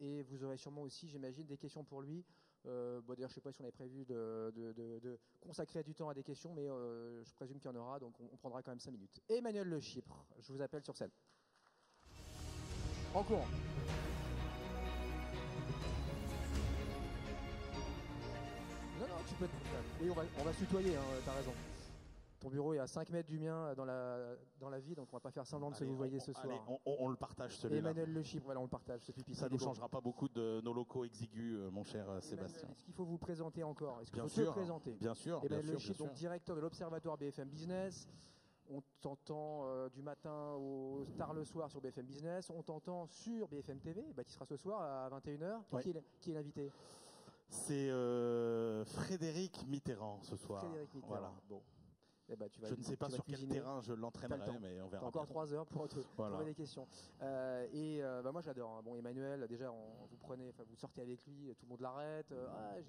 et vous aurez sûrement aussi, j'imagine, des questions pour lui. D'ailleurs, je ne sais pas si on avait prévu de consacrer du temps à des questions, mais je présume qu'il y en aura, donc on prendra quand même 5 minutes. Emmanuel Le Chypre, je vous appelle sur scène. En courant. Non, tu peux. Oui, on va se tutoyer, hein, t'as raison. Ton bureau est à 5 mètres du mien dans la vie, donc on va pas faire semblant de se vous voyez ce soir. Allez, on le partage celui-là. Emmanuel Le Chypre, voilà, on le partage, ce pupitre. Ça ne changera pas beaucoup de nos locaux exigus, mon cher Sébastien. Est-ce qu'il faut vous présenter encore? Est-ce qu'il Bien faut sûr, te présenter? bien sûr. Emmanuel Le Chypre, donc directeur de l'Observatoire BFM Business. On t'entend du matin tard le soir sur BFM Business. On t'entend sur BFM TV, qui sera ce soir à 21h. Oui. Qui est l'invité? C'est Frédéric Mitterrand ce soir. Frédéric Mitterrand. Voilà. Bon. Je ne sais pas sur quel terrain je l'entraînerai, mais on verra. T'as encore 3 heures pour trouver des questions. Moi j'adore. Hein. Bon, Emmanuel, déjà, vous sortez avec lui, tout le monde l'arrête.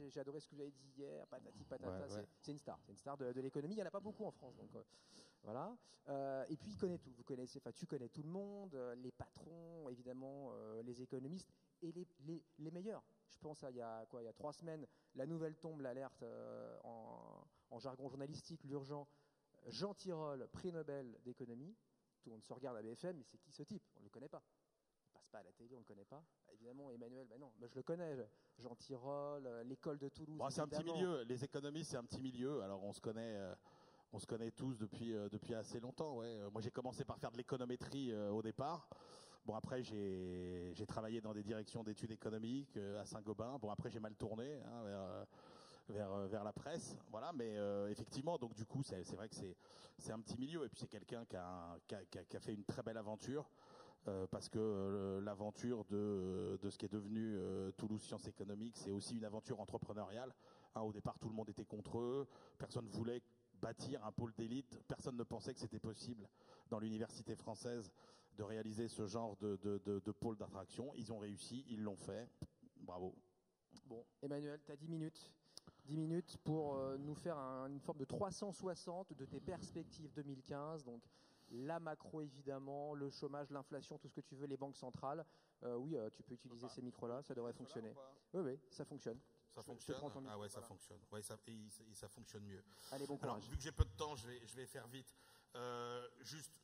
J'ai adoré ce que vous avez dit hier, patati patata. Ouais. C'est une star. C'est une star de l'économie. Il n'y en a pas beaucoup en France. Donc voilà. Et puis il connaît tout. Tu connais tout le monde, les patrons, évidemment, les économistes et les meilleurs. Je pense il y a 3 semaines, la nouvelle tombe, l'alerte en jargon journalistique, l'urgent. Jean Tirole, prix Nobel d'économie. Tout le monde se regarde à BFM, mais c'est qui ce type? On ne le connaît pas. Il ne passe pas à la télé, on ne le connaît pas. Évidemment, Emmanuel, non, je le connais. Jean Tirole, l'école de Toulouse. Bon, c'est un petit milieu. Les économistes, c'est un petit milieu. Alors, on se connaît tous depuis assez longtemps. Ouais. Moi, j'ai commencé par faire de l'économétrie au départ. Bon, après, j'ai travaillé dans des directions d'études économiques à Saint-Gobain. Bon, après, j'ai mal tourné vers la presse, voilà, mais effectivement, donc du coup, c'est vrai que c'est un petit milieu, et puis c'est quelqu'un qui a fait une très belle aventure, parce que l'aventure de ce qui est devenu Toulouse Sciences Économiques, c'est aussi une aventure entrepreneuriale. Hein, au départ, tout le monde était contre eux, personne voulait bâtir un pôle d'élite, personne ne pensait que c'était possible dans l'université française de réaliser ce genre de pôle d'attraction. Ils ont réussi, ils l'ont fait, bravo. Bon, Emmanuel, tu as 10 minutes. 10 minutes pour nous faire une forme de 360 de tes perspectives 2015. Donc la macro évidemment, le chômage, l'inflation, tout ce que tu veux, les banques centrales. Oui, tu peux utiliser ces micros-là, ça devrait fonctionner. Oui, ça fonctionne. Ça fonctionne. Ah ouais, ça fonctionne. Ouais, ça fonctionne mieux. Allez, bon courage. Alors, vu que j'ai peu de temps, je vais faire vite. Juste,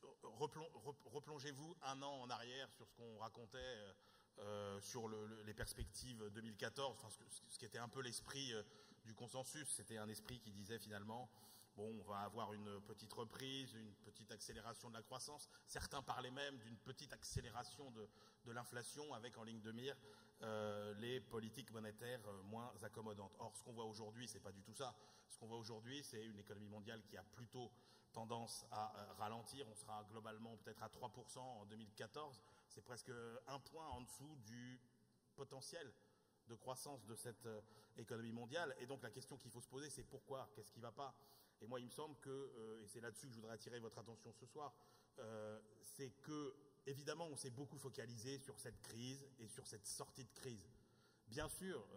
replongez-vous un an en arrière sur ce qu'on racontait sur les perspectives 2014, enfin, ce qui était un peu l'esprit du consensus. C'était un esprit qui disait finalement, bon, on va avoir une petite reprise, une petite accélération de la croissance. Certains parlaient même d'une petite accélération de l'inflation avec en ligne de mire les politiques monétaires moins accommodantes. Or, ce qu'on voit aujourd'hui, c'est pas du tout ça. Ce qu'on voit aujourd'hui, c'est une économie mondiale qui a plutôt tendance à ralentir. On sera globalement peut-être à 3% en 2014. C'est presque un point en dessous du potentiel de croissance de cette économie mondiale. Et donc la question qu'il faut se poser, c'est pourquoi? Qu'est-ce qui ne va pas? Et moi, il me semble que, et c'est là-dessus que je voudrais attirer votre attention ce soir, c'est que, évidemment, on s'est beaucoup focalisé sur cette crise et sur cette sortie de crise. Bien sûr,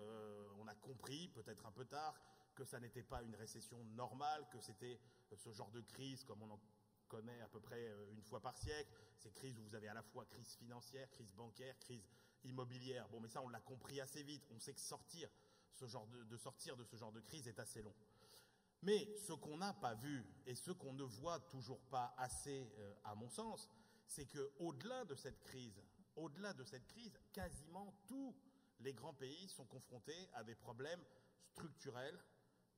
on a compris, peut-être un peu tard, que ça n'était pas une récession normale, que c'était ce genre de crise comme on en connaît à peu près une fois par siècle, ces crises où vous avez à la fois crise financière, crise bancaire, crise immobilière. Bon, mais ça, on l'a compris assez vite. On sait que sortir de ce genre de crise est assez long. Mais ce qu'on n'a pas vu et ce qu'on ne voit toujours pas assez, à mon sens, c'est que au-delà de cette crise, quasiment tous les grands pays sont confrontés à des problèmes structurels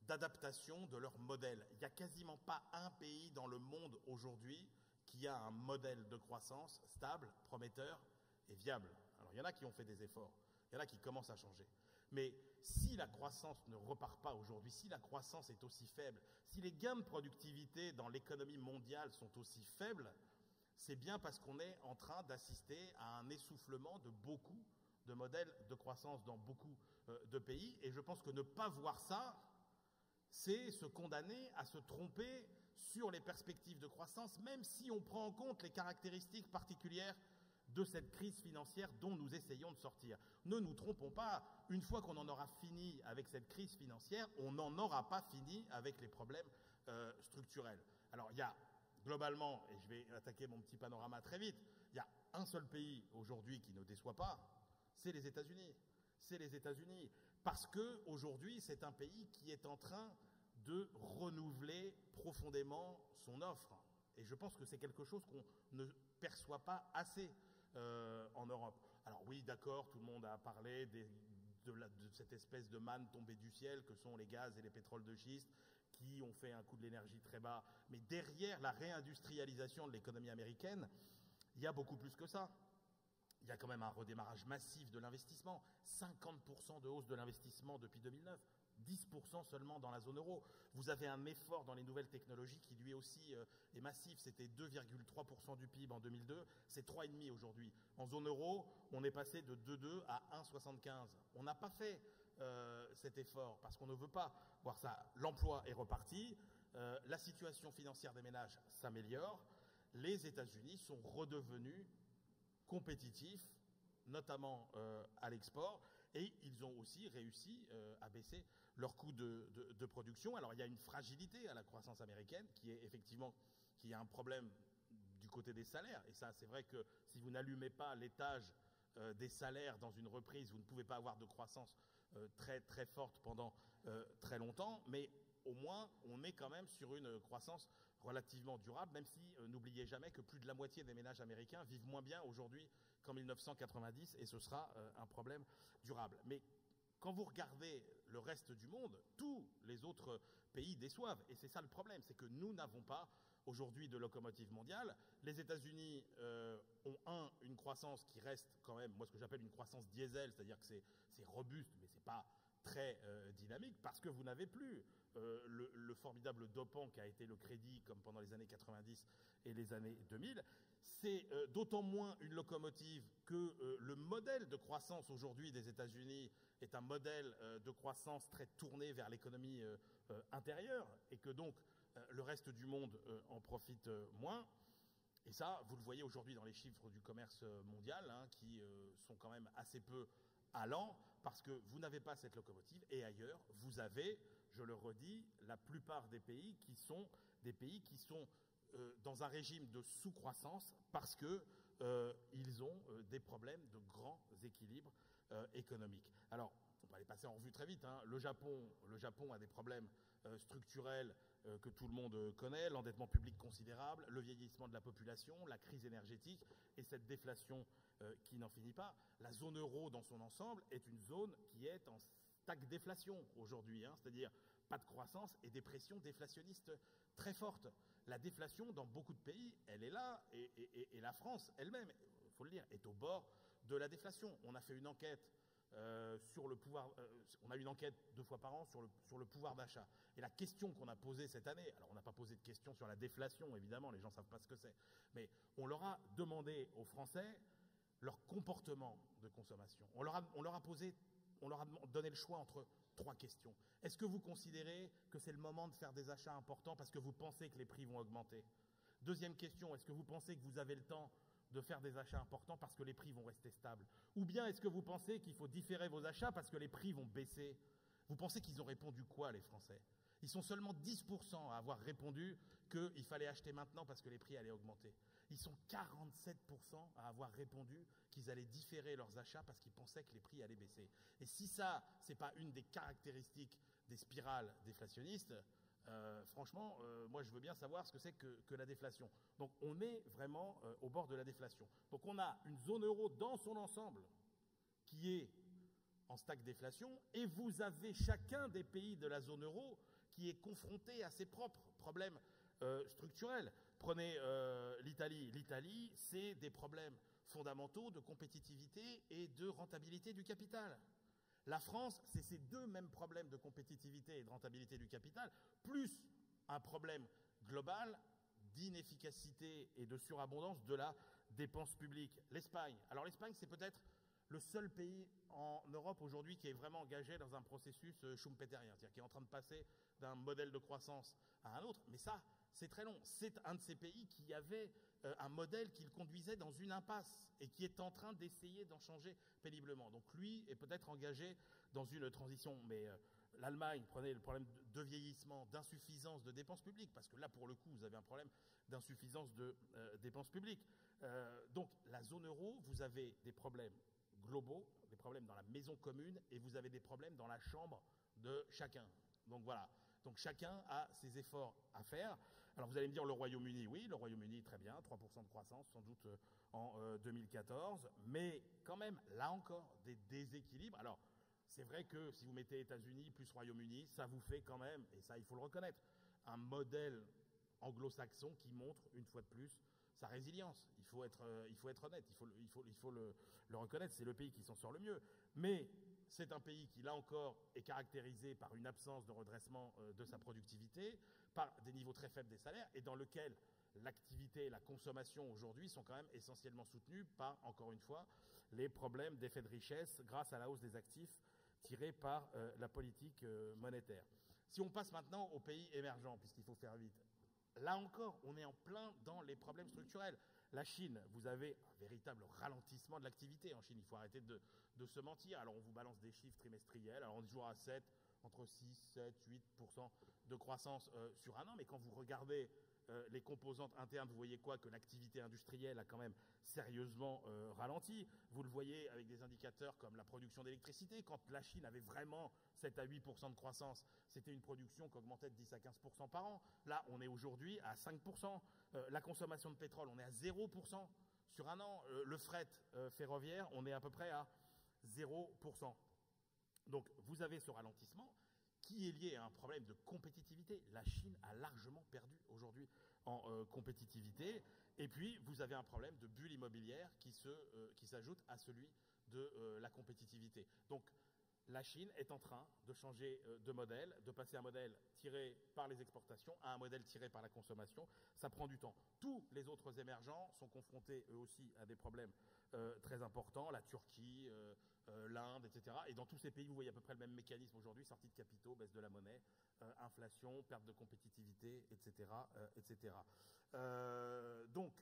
d'adaptation de leur modèle. Il n'y a quasiment pas un pays dans le monde aujourd'hui qui a un modèle de croissance stable, prometteur et viable. Alors, il y en a qui ont fait des efforts, il y en a qui commencent à changer. Mais si la croissance ne repart pas aujourd'hui, si la croissance est aussi faible, si les gains de productivité dans l'économie mondiale sont aussi faibles, c'est bien parce qu'on est en train d'assister à un essoufflement de beaucoup de modèles de croissance dans beaucoup de pays. Et je pense que ne pas voir ça, c'est se condamner à se tromper sur les perspectives de croissance, même si on prend en compte les caractéristiques particulières de cette crise financière dont nous essayons de sortir. Ne nous trompons pas, une fois qu'on en aura fini avec cette crise financière, on n'en aura pas fini avec les problèmes structurels. Alors, il y a globalement, et je vais attaquer mon petit panorama très vite, il y a un seul pays aujourd'hui qui ne déçoit pas, c'est les États-Unis. C'est les États-Unis. Parce qu'aujourd'hui, c'est un pays qui est en train de renouveler profondément son offre. Et je pense que c'est quelque chose qu'on ne perçoit pas assez en Europe. Alors oui, d'accord, tout le monde a parlé de cette espèce de manne tombée du ciel que sont les gaz et les pétroles de schiste qui ont fait un coût de l'énergie très bas. Mais derrière la réindustrialisation de l'économie américaine, il y a beaucoup plus que ça. Il y a quand même un redémarrage massif de l'investissement. 50% de hausse de l'investissement depuis 2009. 10% seulement dans la zone euro. Vous avez un effort dans les nouvelles technologies qui lui aussi est massif. C'était 2,3% du PIB en 2002, c'est 3,5% aujourd'hui. En zone euro, on est passé de 2,2 à 1,75. On n'a pas fait cet effort parce qu'on ne veut pas voir ça. L'emploi est reparti, la situation financière des ménages s'améliore. Les États-Unis sont redevenus compétitifs, notamment à l'export, et ils ont aussi réussi à baisser leur coût de production. Alors il y a une fragilité à la croissance américaine qui est effectivement qui a un problème du côté des salaires, et ça c'est vrai que si vous n'allumez pas l'étage des salaires dans une reprise, vous ne pouvez pas avoir de croissance très très forte pendant très longtemps, mais au moins on est quand même sur une croissance relativement durable, même si n'oubliez jamais que plus de la moitié des ménages américains vivent moins bien aujourd'hui qu'en 1990, et ce sera un problème durable. Mais quand vous regardez le reste du monde, tous les autres pays déçoivent, et c'est ça le problème, c'est que nous n'avons pas aujourd'hui de locomotive mondiale. Les États-Unis ont une croissance qui reste quand même, moi ce que j'appelle une croissance diesel, c'est-à-dire que c'est robuste, mais c'est pas très dynamique, parce que vous n'avez plus le formidable dopant qui a été le crédit, comme pendant les années 90 et les années 2000. C'est d'autant moins une locomotive que le modèle de croissance aujourd'hui des États-Unis est un modèle de croissance très tourné vers l'économie intérieure, et que donc le reste du monde en profite moins. Et ça, vous le voyez aujourd'hui dans les chiffres du commerce mondial, hein, qui sont quand même assez peu allants, parce que vous n'avez pas cette locomotive, et ailleurs, vous avez, je le redis, la plupart des pays qui sont dans un régime de sous-croissance parce qu'ils ont des problèmes de grands équilibres économiques. Alors, on va les passer en revue très vite, hein. Le Japon a des problèmes structurels que tout le monde connaît, l'endettement public considérable, le vieillissement de la population, la crise énergétique et cette déflation qui n'en finit pas. La zone euro dans son ensemble est une zone qui est en stagflation aujourd'hui, hein, c'est-à-dire pas de croissance et des pressions déflationnistes très fortes. La déflation dans beaucoup de pays, elle est là, et la France elle-même, il faut le dire, est au bord de la déflation. On a fait une enquête sur le pouvoir, on a une enquête 2 fois par an sur le pouvoir d'achat. Et la question qu'on a posée cette année, alors on n'a pas posé de question sur la déflation, évidemment, les gens ne savent pas ce que c'est, mais on leur a demandé aux Français leur comportement de consommation. On leur a donné le choix entre 3 questions. Est-ce que vous considérez que c'est le moment de faire des achats importants parce que vous pensez que les prix vont augmenter? Deuxième question, est-ce que vous pensez que vous avez le temps de faire des achats importants parce que les prix vont rester stables? Ou bien est-ce que vous pensez qu'il faut différer vos achats parce que les prix vont baisser? Vous pensez qu'ils ont répondu quoi, les Français? Ils sont seulement 10% à avoir répondu qu'il fallait acheter maintenant parce que les prix allaient augmenter. Ils sont 47% à avoir répondu qu'ils allaient différer leurs achats parce qu'ils pensaient que les prix allaient baisser. Et si ça, c'est pas une des caractéristiques des spirales déflationnistes, franchement, moi je veux bien savoir ce que c'est que la déflation. Donc on est vraiment au bord de la déflation. Donc on a une zone euro dans son ensemble qui est en stagflation, et vous avez chacun des pays de la zone euro qui est confronté à ses propres problèmes structurels. Prenez l'Italie. L'Italie, c'est des problèmes fondamentaux de compétitivité et de rentabilité du capital. La France, c'est ces 2 mêmes problèmes de compétitivité et de rentabilité du capital, plus un problème global d'inefficacité et de surabondance de la dépense publique. L'Espagne. Alors l'Espagne, c'est peut-être le seul pays en Europe aujourd'hui qui est vraiment engagé dans un processus schumpeterien, c'est-à-dire qui est en train de passer d'un modèle de croissance à un autre. Mais ça, c'est très long. C'est un de ces pays qui avait un modèle qu'il conduisait dans une impasse et qui est en train d'essayer d'en changer péniblement. Donc lui est peut-être engagé dans une transition. Mais l'Allemagne, prenez le problème de vieillissement, d'insuffisance de dépenses publiques, parce que là, pour le coup, vous avez un problème d'insuffisance de dépenses publiques. Donc la zone euro, vous avez des problèmes globaux, des problèmes dans la maison commune et vous avez des problèmes dans la chambre de chacun. Donc voilà. Donc chacun a ses efforts à faire. Alors vous allez me dire le Royaume-Uni, oui, le Royaume-Uni, très bien, 3% de croissance sans doute en 2014, mais quand même, là encore, des déséquilibres. Alors c'est vrai que si vous mettez États-Unis plus Royaume-Uni, ça vous fait quand même, et ça il faut le reconnaître, un modèle anglo-saxon qui montre une fois de plus sa résilience. Il faut être honnête, il faut le reconnaître, c'est le pays qui s'en sort le mieux. Mais c'est un pays qui, là encore, est caractérisé par une absence de redressement de sa productivité, par des niveaux très faibles des salaires, et dans lequel l'activité et la consommation aujourd'hui sont quand même essentiellement soutenues par, encore une fois, les problèmes d'effet de richesse grâce à la hausse des actifs tirés par la politique monétaire. Si on passe maintenant aux pays émergents, puisqu'il faut faire vite, là encore, on est en plein dans les problèmes structurels. La Chine, vous avez un véritable ralentissement de l'activité en Chine. Il faut arrêter de se mentir. Alors on vous balance des chiffres trimestriels. Alors on est toujours à 7, entre 6, 7, 8% de croissance sur un an. Mais quand vous regardez les composantes internes, vous voyez quoi? Que l'activité industrielle a quand même sérieusement ralenti. Vous le voyez avec des indicateurs comme la production d'électricité. Quand la Chine avait vraiment 7 à 8% de croissance, c'était une production qui augmentait de 10 à 15% par an. Là, on est aujourd'hui à 5%. La consommation de pétrole, on est à 0% sur un an. Le fret ferroviaire, on est à peu près à 0%. Donc, vous avez ce ralentissement qui est lié à un problème de compétitivité. La Chine a largement perdu aujourd'hui en compétitivité. Et puis, vous avez un problème de bulle immobilière qui s'ajoute à celui de la compétitivité. Donc, la Chine est en train de changer de modèle, de passer un modèle tiré par les exportations à un modèle tiré par la consommation. Ça prend du temps. Tous les autres émergents sont confrontés eux aussi à des problèmes très importants, la Turquie, l'Inde, etc. Et dans tous ces pays, vous voyez à peu près le même mécanisme aujourd'hui, sortie de capitaux, baisse de la monnaie, inflation, perte de compétitivité, etc. etc. Donc,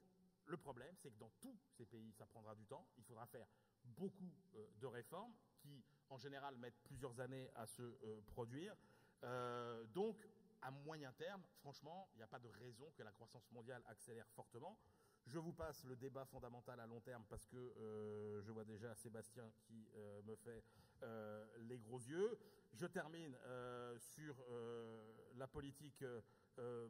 le problème, c'est que dans tous ces pays, ça prendra du temps. Il faudra faire beaucoup de réformes qui, en général, mettent plusieurs années à se produire. Donc, à moyen terme, franchement, il n'y a pas de raison que la croissance mondiale accélère fortement. Je vous passe le débat fondamental à long terme parce que je vois déjà Sébastien qui me fait les gros yeux. Je termine sur la politique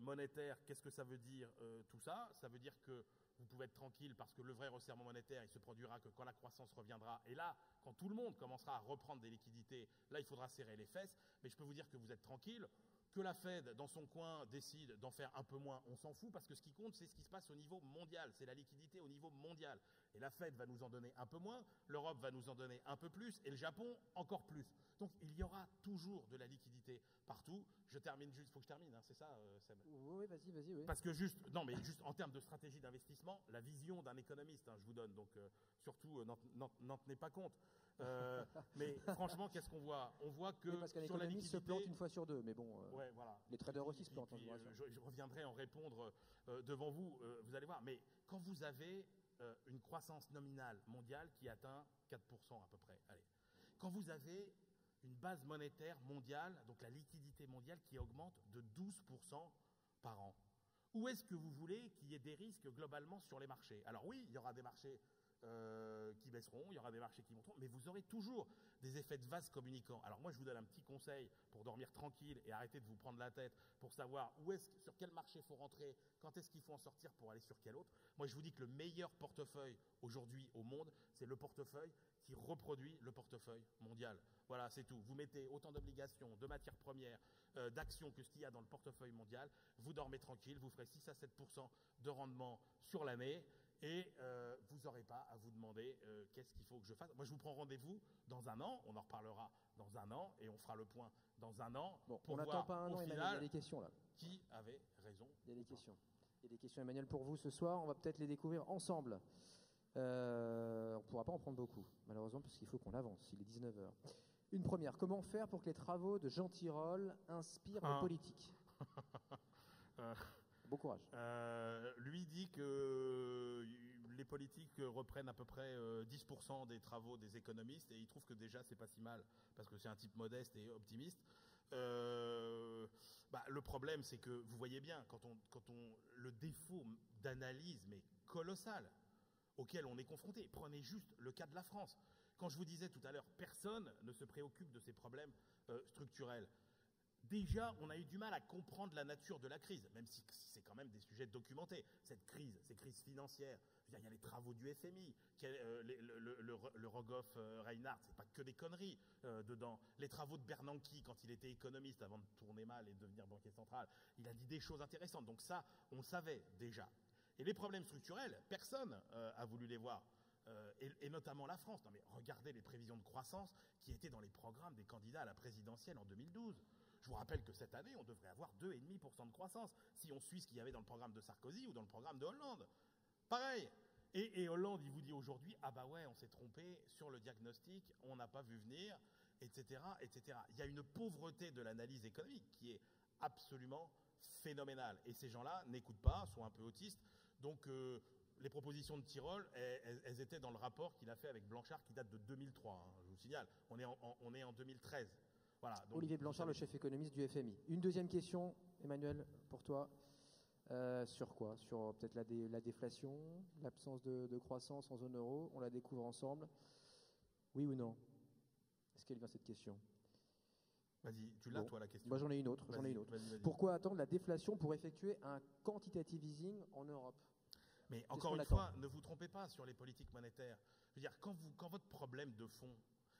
monétaire. Qu'est-ce que ça veut dire tout ça? Ça veut dire que vous pouvez être tranquille parce que le vrai resserrement monétaire, il se produira que quand la croissance reviendra. Et là, quand tout le monde commencera à reprendre des liquidités, là, il faudra serrer les fesses. Mais je peux vous dire que vous êtes tranquille. Que la Fed, dans son coin, décide d'en faire un peu moins, on s'en fout parce que ce qui compte, c'est ce qui se passe au niveau mondial. C'est la liquidité au niveau mondial. Et la Fed va nous en donner un peu moins, l'Europe va nous en donner un peu plus et le Japon encore plus. Donc il y aura toujours de la liquidité partout. Je termine juste, il faut que je termine, hein, c'est ça, Seb? Oui, vas-y, oui. Parce que juste en termes de stratégie d'investissement, la vision d'un économiste, hein, je vous donne, donc surtout n'en tenez pas compte. Mais franchement, qu'est-ce qu'on voit? On voit que oui, parce qu'un sur la économiste liquidité, se plante une fois sur deux, mais bon, ouais, voilà. Les traders aussi se plantent. Je reviendrai en répondre devant vous, vous allez voir. Mais quand vous avez une croissance nominale mondiale qui atteint 4% à peu près, allez, quand vous avez une base monétaire mondiale, donc la liquidité mondiale qui augmente de 12% par an, où est-ce que vous voulez qu'il y ait des risques globalement sur les marchés? Alors oui, il y aura des marchés qui baisseront, il y aura des marchés qui monteront, mais vous aurez toujours des effets de vase communicants. Alors moi, je vous donne un petit conseil pour dormir tranquille et arrêter de vous prendre la tête pour savoir sur quel marché il faut rentrer, quand est-ce qu'il faut en sortir pour aller sur quel autre. Moi, je vous dis que le meilleur portefeuille aujourd'hui au monde, c'est le portefeuille qui reproduit le portefeuille mondial. Voilà, c'est tout. Vous mettez autant d'obligations, de matières premières, d'actions que ce qu'il y a dans le portefeuille mondial, vous dormez tranquille, vous ferez 6 à 7% de rendement sur l'année. Et vous n'aurez pas à vous demander qu'est-ce qu'il faut que je fasse. Moi, je vous prends rendez-vous dans un an. On en reparlera dans un an et on fera le point dans un an. Bon, pour on n'attend pas un an, final, Emmanuel. Il y a des questions là. Qui avait raison? Il y a des questions. Il y a des questions, Emmanuel, pour vous ce soir. On va peut-être les découvrir ensemble. On ne pourra pas en prendre beaucoup, malheureusement, parce qu'il faut qu'on avance. Il est 19h. Une première. Comment faire pour que les travaux de Jean Tirole inspirent les politiques? Bon courage. Lui dit que les politiques reprennent à peu près 10% des travaux des économistes et il trouve que déjà c'est pas si mal parce que c'est un type modeste et optimiste. Le problème c'est que vous voyez bien le défaut d'analyse mais colossal auquel on est confronté. Prenez juste le cas de la France. Quand je vous disais tout à l'heure, personne ne se préoccupe de ces problèmes structurels. Déjà, on a eu du mal à comprendre la nature de la crise, même si c'est quand même des sujets documentés. Cette crise, ces crises financières, je veux dire, il y a les travaux du FMI, le Rogoff-Reinhardt, c'est pas que des conneries dedans. Les travaux de Bernanke, quand il était économiste, avant de tourner mal et de devenir banquier central, il a dit des choses intéressantes. Donc ça, on le savait déjà. Et les problèmes structurels, personne a voulu les voir. Et notamment la France. Non mais regardez les prévisions de croissance qui étaient dans les programmes des candidats à la présidentielle en 2012. Je vous rappelle que cette année, on devrait avoir 2,5% de croissance si on suit ce qu'il y avait dans le programme de Sarkozy ou dans le programme de Hollande. Pareil. Et Hollande, il vous dit aujourd'hui, ah bah ouais, on s'est trompé sur le diagnostic, on n'a pas vu venir, etc., etc. Il y a une pauvreté de l'analyse économique qui est absolument phénoménale. Et ces gens-là n'écoutent pas, sont un peu autistes. Donc, les propositions de Tirole, elles étaient dans le rapport qu'il a fait avec Blanchard qui date de 2003. Hein, je vous signale, on est en 2013. Voilà, donc, Olivier Blanchard, le chef économiste du FMI. Une deuxième question, Emmanuel, pour toi. Sur quoi? Sur peut-être la déflation, l'absence de croissance en zone euro. On la découvre ensemble. Oui ou non? Est-ce qu'elle vient cette question? Vas-y, tu l'as toi la question. Moi j'en ai une autre. Vas-y. Pourquoi attendre la déflation pour effectuer un quantitative easing en Europe? Mais encore une fois, ne vous trompez pas sur les politiques monétaires. Je veux dire, quand votre problème de fond,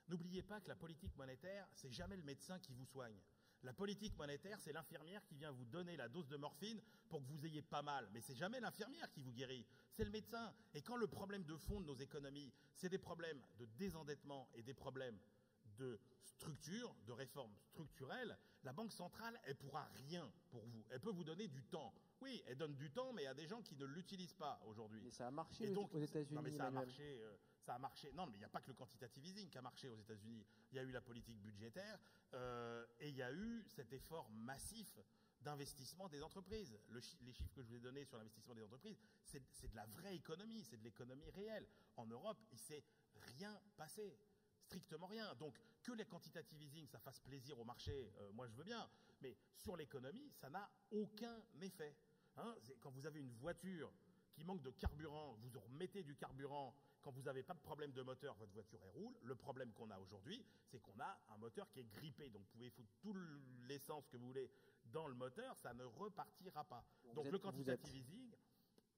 n'oubliez pas que la politique monétaire, c'est jamais le médecin qui vous soigne. La politique monétaire, c'est l'infirmière qui vient vous donner la dose de morphine pour que vous ayez pas mal. Mais c'est jamais l'infirmière qui vous guérit, c'est le médecin. Et quand le problème de fond de nos économies, c'est des problèmes de désendettement et des problèmes de structure, de réforme structurelle, la Banque centrale, elle pourra rien pour vous. Elle peut vous donner du temps. Oui, elle donne du temps, mais il y a des gens qui ne l'utilisent pas aujourd'hui. Mais ça a marché aux États-Unis. Non, mais ça a marché. Non, mais il n'y a pas que le quantitative easing qui a marché aux États-Unis. Il y a eu la politique budgétaire et il y a eu cet effort massif d'investissement des entreprises. Les chiffres que je vous ai donnés sur l'investissement des entreprises, c'est de la vraie économie, c'est de l'économie réelle. En Europe, il ne s'est rien passé. Strictement rien. Donc, que les quantitative easing, ça fasse plaisir au marché, moi je veux bien. Mais sur l'économie, ça n'a aucun effet. Hein, quand vous avez une voiture qui manque de carburant, vous remettez du carburant. Quand vous n'avez pas de problème de moteur, votre voiture elle roule. Le problème qu'on a aujourd'hui, c'est qu'on a un moteur qui est grippé. Donc, vous pouvez foutre toute l'essence que vous voulez dans le moteur, ça ne repartira pas. Donc, le quantitative easing,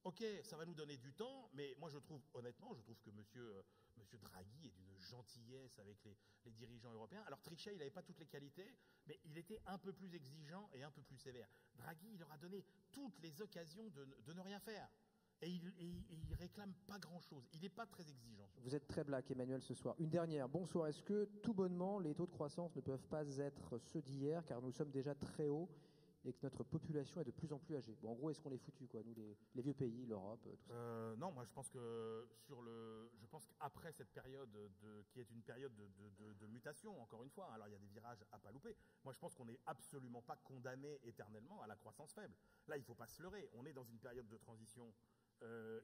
ok, ça va nous donner du temps, mais moi je trouve que Monsieur Draghi est d'une gentillesse avec les dirigeants européens. Alors Trichet, il n'avait pas toutes les qualités, mais il était un peu plus exigeant et un peu plus sévère. Draghi, il leur a donné toutes les occasions de ne rien faire. Et il réclame pas grand-chose. Il n'est pas très exigeant. Vous êtes très black, Emmanuel, ce soir. Une dernière. Bonsoir. Est-ce que, tout bonnement, les taux de croissance ne peuvent pas être ceux d'hier, car nous sommes déjà très hauts et que notre population est de plus en plus âgée? Bon, en gros, est-ce qu'on est foutu, quoi, nous, les vieux pays, l'Europe, tout ça? Non, moi, je pense qu'après cette période qui est une période de mutation, encore une fois, alors il y a des virages à pas louper. Moi, je pense qu'on n'est absolument pas condamné éternellement à la croissance faible. Là, il ne faut pas se leurrer. On est dans une période de transition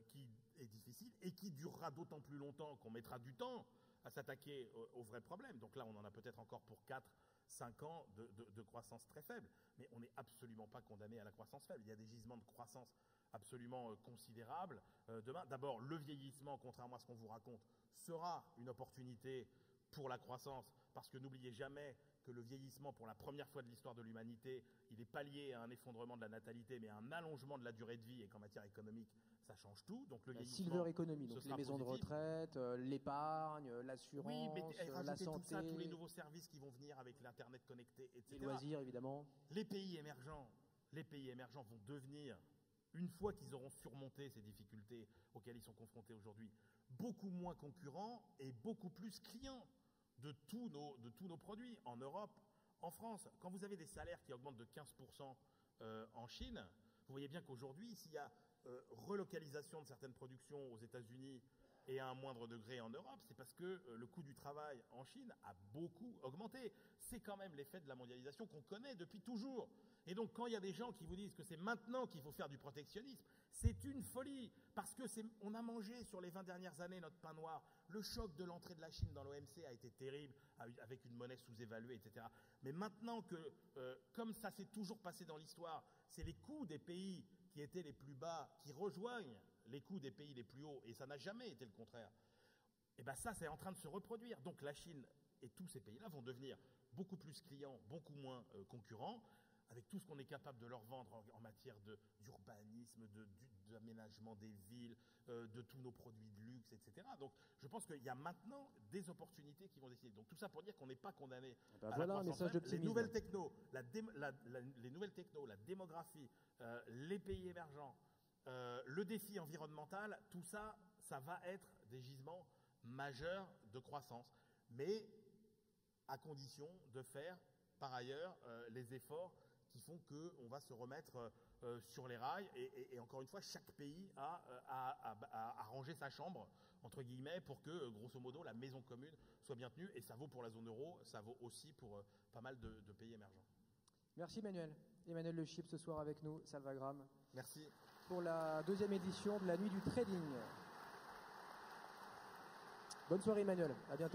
qui est difficile et qui durera d'autant plus longtemps qu'on mettra du temps à s'attaquer aux vrais problèmes. Donc là, on en a peut-être encore pour 4-5 ans de croissance très faible, mais on n'est absolument pas condamné à la croissance faible. Il y a des gisements de croissance absolument considérables. Demain, d'abord, le vieillissement, contrairement à ce qu'on vous raconte, sera une opportunité pour la croissance, parce que n'oubliez jamais que le vieillissement, pour la première fois de l'histoire de l'humanité, il n'est pas lié à un effondrement de la natalité, mais à un allongement de la durée de vie, et qu'en matière économique, ça change tout. Donc le vieillissement, silver economy, donc les maisons de retraite, l'épargne, l'assurance, oui, mais la santé, tout ça, tous les nouveaux services qui vont venir avec l'internet connecté, etc. Les loisirs, évidemment. Les pays émergents vont devenir, une fois qu'ils auront surmonté ces difficultés auxquelles ils sont confrontés aujourd'hui, beaucoup moins concurrents et beaucoup plus clients de tous nos produits en Europe, en France. Quand vous avez des salaires qui augmentent de 15% en Chine, vous voyez bien qu'aujourd'hui, s'il y a relocalisation de certaines productions aux États-Unis et à un moindre degré en Europe, c'est parce que le coût du travail en Chine a beaucoup augmenté. C'est quand même l'effet de la mondialisation qu'on connaît depuis toujours. Et donc, quand il y a des gens qui vous disent que c'est maintenant qu'il faut faire du protectionnisme, c'est une folie. Parce que on a mangé sur les 20 dernières années notre pain noir. Le choc de l'entrée de la Chine dans l'OMC a été terrible, avec une monnaie sous-évaluée, etc. Mais maintenant que, comme ça s'est toujours passé dans l'histoire, c'est les coûts des pays qui étaient les plus bas qui rejoignent les coûts des pays les plus hauts, et ça n'a jamais été le contraire. Et bien ça, c'est en train de se reproduire. Donc la Chine et tous ces pays-là vont devenir beaucoup plus clients, beaucoup moins concurrents, avec tout ce qu'on est capable de leur vendre en matière d'urbanisme, d'aménagement des villes, de tous nos produits de luxe, etc. Donc je pense qu'il y a maintenant des opportunités qui vont décider. Donc tout ça pour dire qu'on n'est pas condamné à voilà un message d'optimisme. Les nouvelles technos, les nouvelles technos, la démographie, les pays émergents, le défi environnemental, tout ça, ça va être des gisements majeurs de croissance. Mais à condition de faire par ailleurs les efforts qui font qu'on va se remettre sur les rails. Et encore une fois, chaque pays a rangé sa chambre, entre guillemets, pour que, grosso modo, la maison commune soit bien tenue. Et ça vaut pour la zone euro, ça vaut aussi pour pas mal de pays émergents. Merci Emmanuel. Emmanuel Le Chip ce soir avec nous, Salvagram. Merci. Pour la 2e édition de la nuit du trading. Bonne soirée Emmanuel, à bientôt.